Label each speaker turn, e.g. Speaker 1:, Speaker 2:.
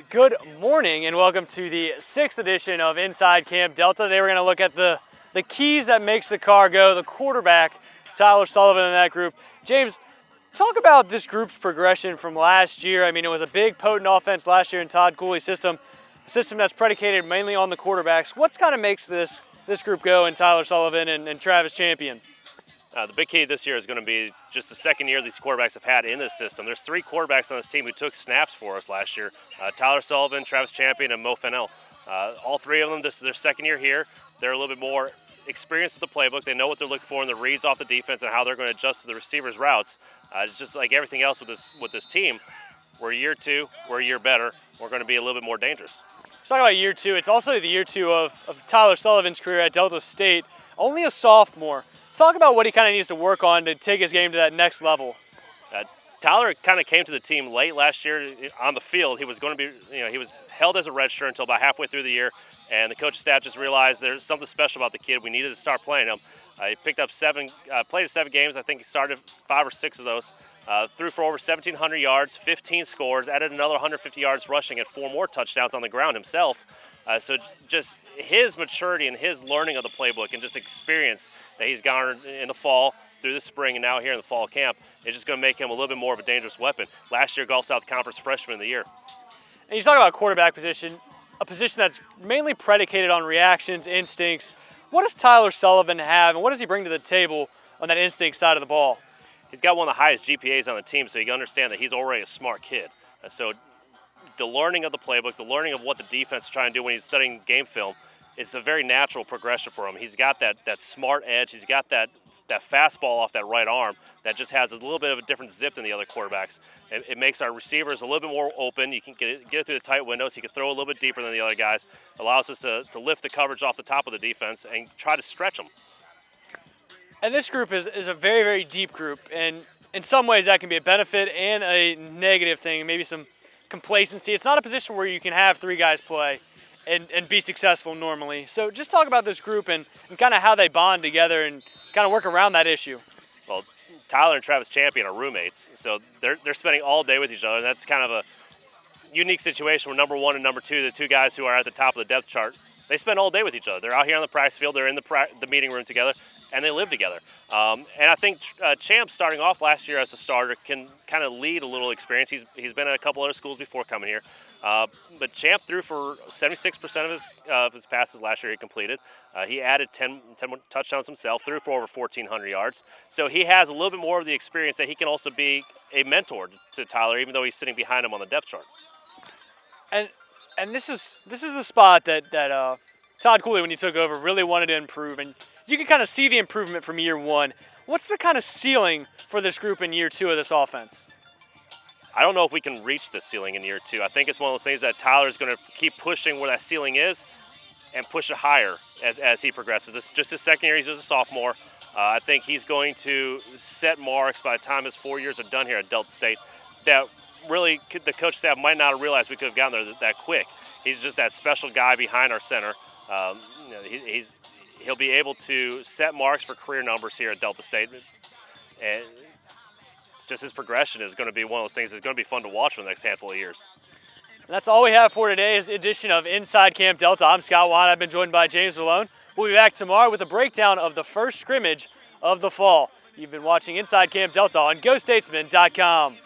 Speaker 1: Good morning and welcome to the 6th edition of Inside Camp Delta. Today we're going to look at the keys that makes the car go, the quarterback, Tyler Sullivan in that group. James, talk about this group's progression from last year. I mean, it was a big, potent offense last year in Todd Cooley's system, a system that's predicated mainly on the quarterbacks. What kind of makes this group go in Tyler Sullivan and Travis Champion?
Speaker 2: The big key this year is going to be just the second year these quarterbacks have had in this system. There's three quarterbacks on this team who took snaps for us last year. Tyler Sullivan, Travis Champion, and Mo Fennell. All three of them, this is their second year here. They're a little bit more experienced with the playbook. They know what they're looking for in the reads off the defense and how they're going to adjust to the receivers' routes. It's just like everything else with this team. We're year two, we're a year better. We're going to be a little bit more dangerous.
Speaker 1: Let's talk about year two. It's also the year two of Tyler Sullivan's career at Delta State. Only a sophomore. Talk about what he kind of needs to work on to take his game to that next level.
Speaker 2: Tyler kind of came to the team late last year on the field. He was going to be, he was held as a redshirt until about halfway through the year, and the coaching staff just realized there's something special about the kid. We needed to start playing him. He picked up played 7 games. I think he started 5 or 6 of those. Threw for over 1,700 yards, 15 scores, added another 150 yards rushing, and 4 more touchdowns on the ground himself. So just his maturity and his learning of the playbook and just experience that he's garnered in the fall, through the spring, and now here in the fall camp, is just going to make him a little bit more of a dangerous weapon. Last year, Gulf South Conference Freshman of the Year.
Speaker 1: And you talk about quarterback position, a position that's mainly predicated on reactions, instincts. What does Tyler Sullivan have, and what does he bring to the table on that instinct side of the ball?
Speaker 2: He's got one of the highest GPAs on the team, so you can understand that he's already a smart kid. So the learning of the playbook, the learning of what the defense is trying to do when he's studying game film, it's a very natural progression for him. He's got that smart edge. He's got that fastball off that right arm that just has a little bit of a different zip than the other quarterbacks. It makes our receivers a little bit more open. You can get it through the tight windows. He can throw a little bit deeper than the other guys. Allows us to lift the coverage off the top of the defense and try to stretch them.
Speaker 1: And this group is a very, very deep group. And in some ways that can be a benefit and a negative thing, maybe some complacency. It's not a position where you can have 3 guys play and be successful normally. So just talk about this group and kind of how they bond together and kind of work around that issue.
Speaker 2: Well, Tyler and Travis Champion are roommates, so they're spending all day with each other, and that's kind of a unique situation where number 1 and number 2, the 2 guys who are at the top of the depth chart, they spend all day with each other. They're out here on the practice field, they're in the meeting room together, and they live together. And I think Champ, starting off last year as a starter, can kind of lead a little experience. He's been at a couple other schools before coming here. But Champ threw for 76% of his passes last year he completed. He added 10 touchdowns himself, threw for over 1,400 yards. So he has a little bit more of the experience that he can also be a mentor to Tyler, even though he's sitting behind him on the depth chart.
Speaker 1: And this is the spot that Todd Cooley, when he took over, really wanted to improve. And you can kind of see the improvement from year 1. What's the kind of ceiling for this group in year 2 of this offense?
Speaker 2: I don't know if we can reach the ceiling in year 2. I think it's one of those things that Tyler's going to keep pushing where that ceiling is and push it higher as he progresses. This is just his second year. He's just a sophomore. I think he's going to set marks by the time his 4 years are done here at Delta State that really the coach staff might not have realized we could have gotten there that quick. He's just that special guy behind our center. He'll be able to set marks for career numbers here at Delta State. And just his progression is going to be one of those things that's going to be fun to watch for the next handful of years.
Speaker 1: And that's all we have for today's edition of Inside Camp Delta. I'm Scott Wyant. I've been joined by James Vallone. We'll be back tomorrow with a breakdown of the first scrimmage of the fall. You've been watching Inside Camp Delta on GoStatesman.com.